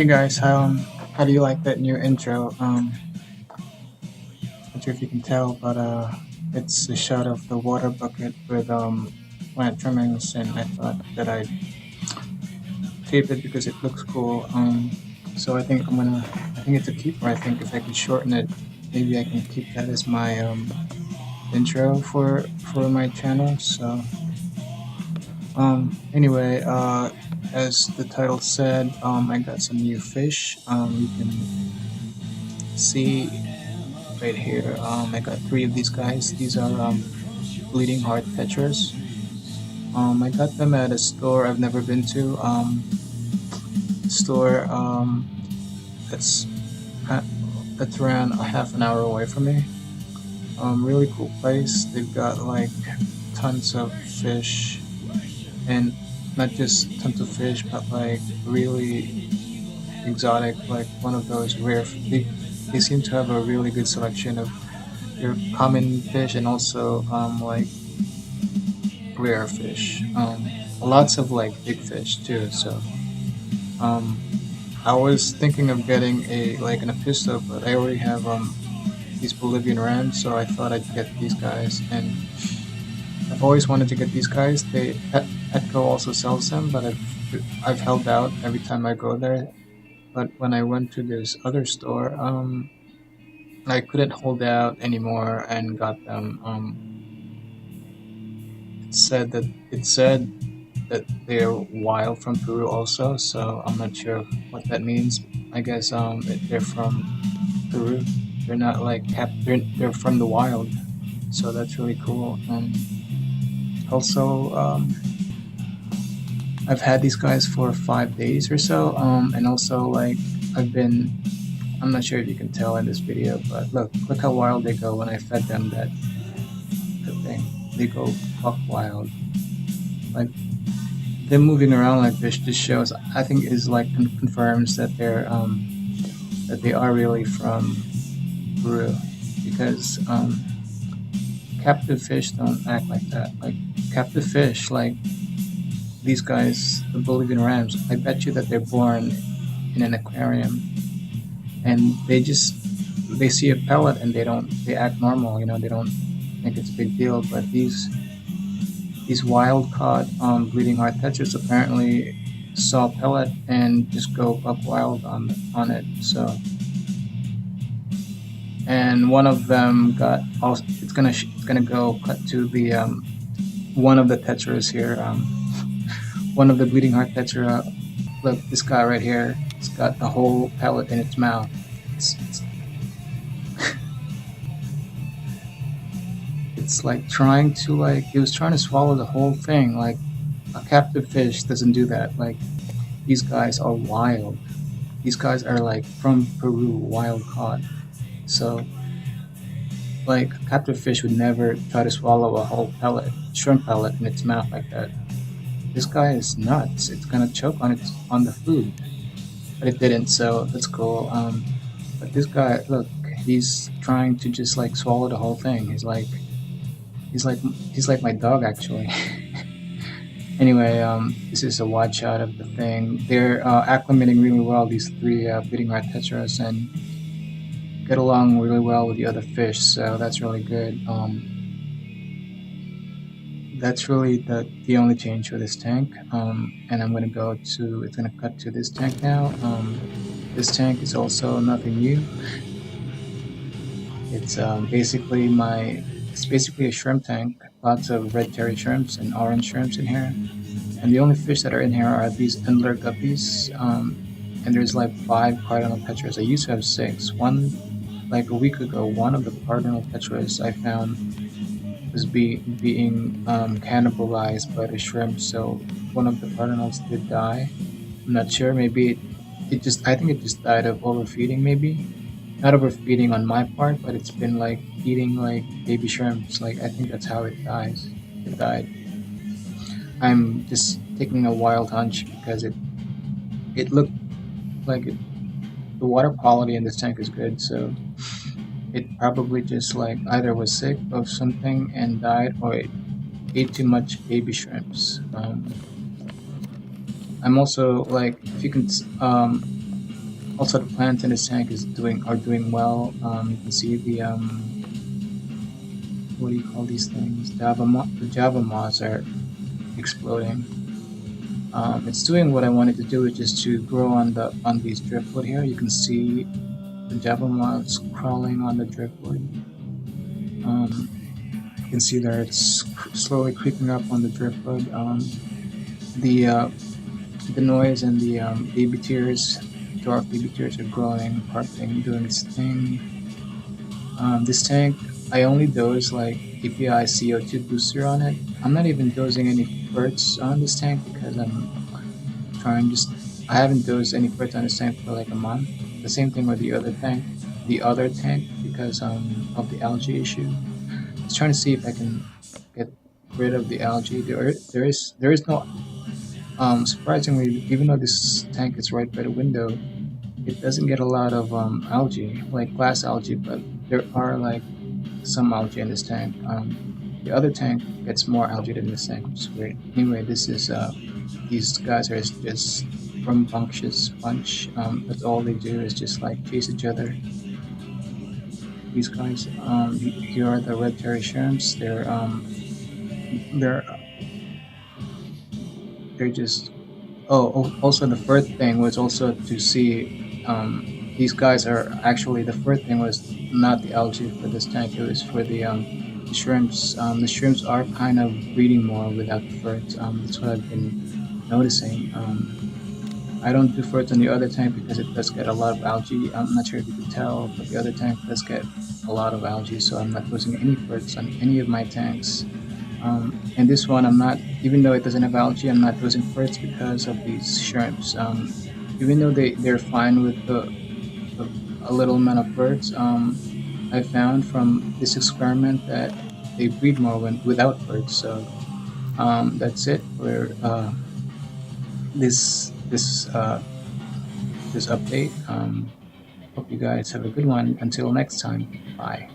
Hey guys, how do you like that new intro? Not sure if you can tell, but it's a shot of the water bucket with plant trimmings, and I thought that I'd tape it because it looks cool. So I think it's a keeper. I think if I could shorten it, maybe I can keep that as my intro for my channel. So anyway, as the title said, I got some new fish. You can see right here. I got three of these guys. These are Bleeding Heart Tetras. I got them at a store I've never been to. Store that's ha- that's around a half an hour away from me. Really cool place. They've got like tons of fish, and not just tons of fish, but like really exotic, like one of those rare. They seem to have a really good selection of your common fish and also like rare fish. Lots of like big fish too. So um, I was thinking of getting a like an apisto, but I already have these Bolivian rams, so I thought I'd get these guys. And I've always wanted to get these guys. Petco also sells them, but I've held out every time I go there. But when I went to this other store, I couldn't hold out anymore and got them. It said that they're wild from Peru also, so I'm not sure what that means. I guess they're from Peru. They're not like they're from the wild, so that's really cool. Also, I've had these guys for 5 days or so, and also like I've been. I'm not sure if you can tell in this video, but look how wild they go when I fed them that thing. They go buck wild. Like them moving around like this just shows, I think, is like confirms that they are really from Peru, because captive fish don't act like that. Like captive fish, like these guys, the Bolivian rams, I bet you that they're born in an aquarium, and they see a pellet and they act normal. They don't think it's a big deal. But these wild caught bleeding heart tetras apparently saw a pellet and just go buck wild on it. So, and one of them got also. It's gonna go cut to the one of the tetras here. One of the bleeding heart tetra. Look, this guy right here. It's got the whole pellet in its mouth. It's it's like trying to like it was trying to swallow the whole thing. Like a captive fish doesn't do that. Like these guys are wild. These guys are like from Peru, wild caught. So like a captive fish would never try to swallow a whole pellet, shrimp pellet in its mouth like that. This guy is nuts. It's gonna choke on the food, but it didn't. So that's cool. But this guy, look, he's trying to just like swallow the whole thing. He's like he's like my dog actually. Anyway, this is a wide shot of the thing. They're acclimating really well. These three bleeding heart tetras and get along really well with the other fish. So that's really good. That's really the only change for this tank. And I'm gonna it's gonna cut to this tank now. This tank is also nothing new. It's it's basically a shrimp tank. Lots of red cherry shrimps and orange shrimps in here. And the only fish that are in here are these endler guppies. And there's like 5 cardinal tetras. I used to have 6. Like a week ago, one of the cardinal tetras I found was being cannibalized by the shrimp. So one of the cardinals did die. I'm not sure. Maybe I think it just died of overfeeding. Maybe not overfeeding on my part, but it's been like eating like baby shrimps. Like I think that's how it dies. It died. I'm just taking a wild hunch because it looked like the water quality in this tank is good, so it probably just like either was sick of something and died, or it ate too much baby shrimps. I'm also like, if you can, Also, the plants in this tank are doing well. You can see the what do you call these things? The Java moths are exploding. It's doing what I wanted to do, which is to grow on these driftwood here. You can see the Java moths crawling on the driftwood. You can see that it's slowly creeping up on the driftwood. The noise and the baby tears, dwarf baby tears are growing, parting, doing its thing. This tank, I only dose like API CO2 booster on it. I'm not even dosing any ferts on this tank because I'm trying just. I haven't dosed any ferts on this tank for like a month. The same thing with the other tank, because of the algae issue. Just trying to see if I can get rid of the algae. There is no surprisingly, even though this tank is right by the window, it doesn't get a lot of algae, like glass algae, but there are like some algae in this tank. The other tank gets more algae than this tank, which is great. Anyway, this is these guys are just rambunctious bunch. That's all they do is just like chase each other. These guys, here are the red terry shrimps. They're just. Also the first thing was also to see these guys are actually the first thing was not the algae for this tank. It was for the shrimps. The shrimps are kind of breeding more without the ferts. That's what I've been noticing. I don't do ferts on the other tank because it does get a lot of algae. I'm not sure if you could tell, but the other tank does get a lot of algae, so I'm not using any ferts on any of my tanks. And this one, I'm not, even though it doesn't have algae, I'm not using ferts because of these shrimps. Even though they're fine with a little amount of ferts, I found from this experiment that they breed more without ferts. So that's it for this this uh, this update. Hope you guys have a good one. Until next time, bye.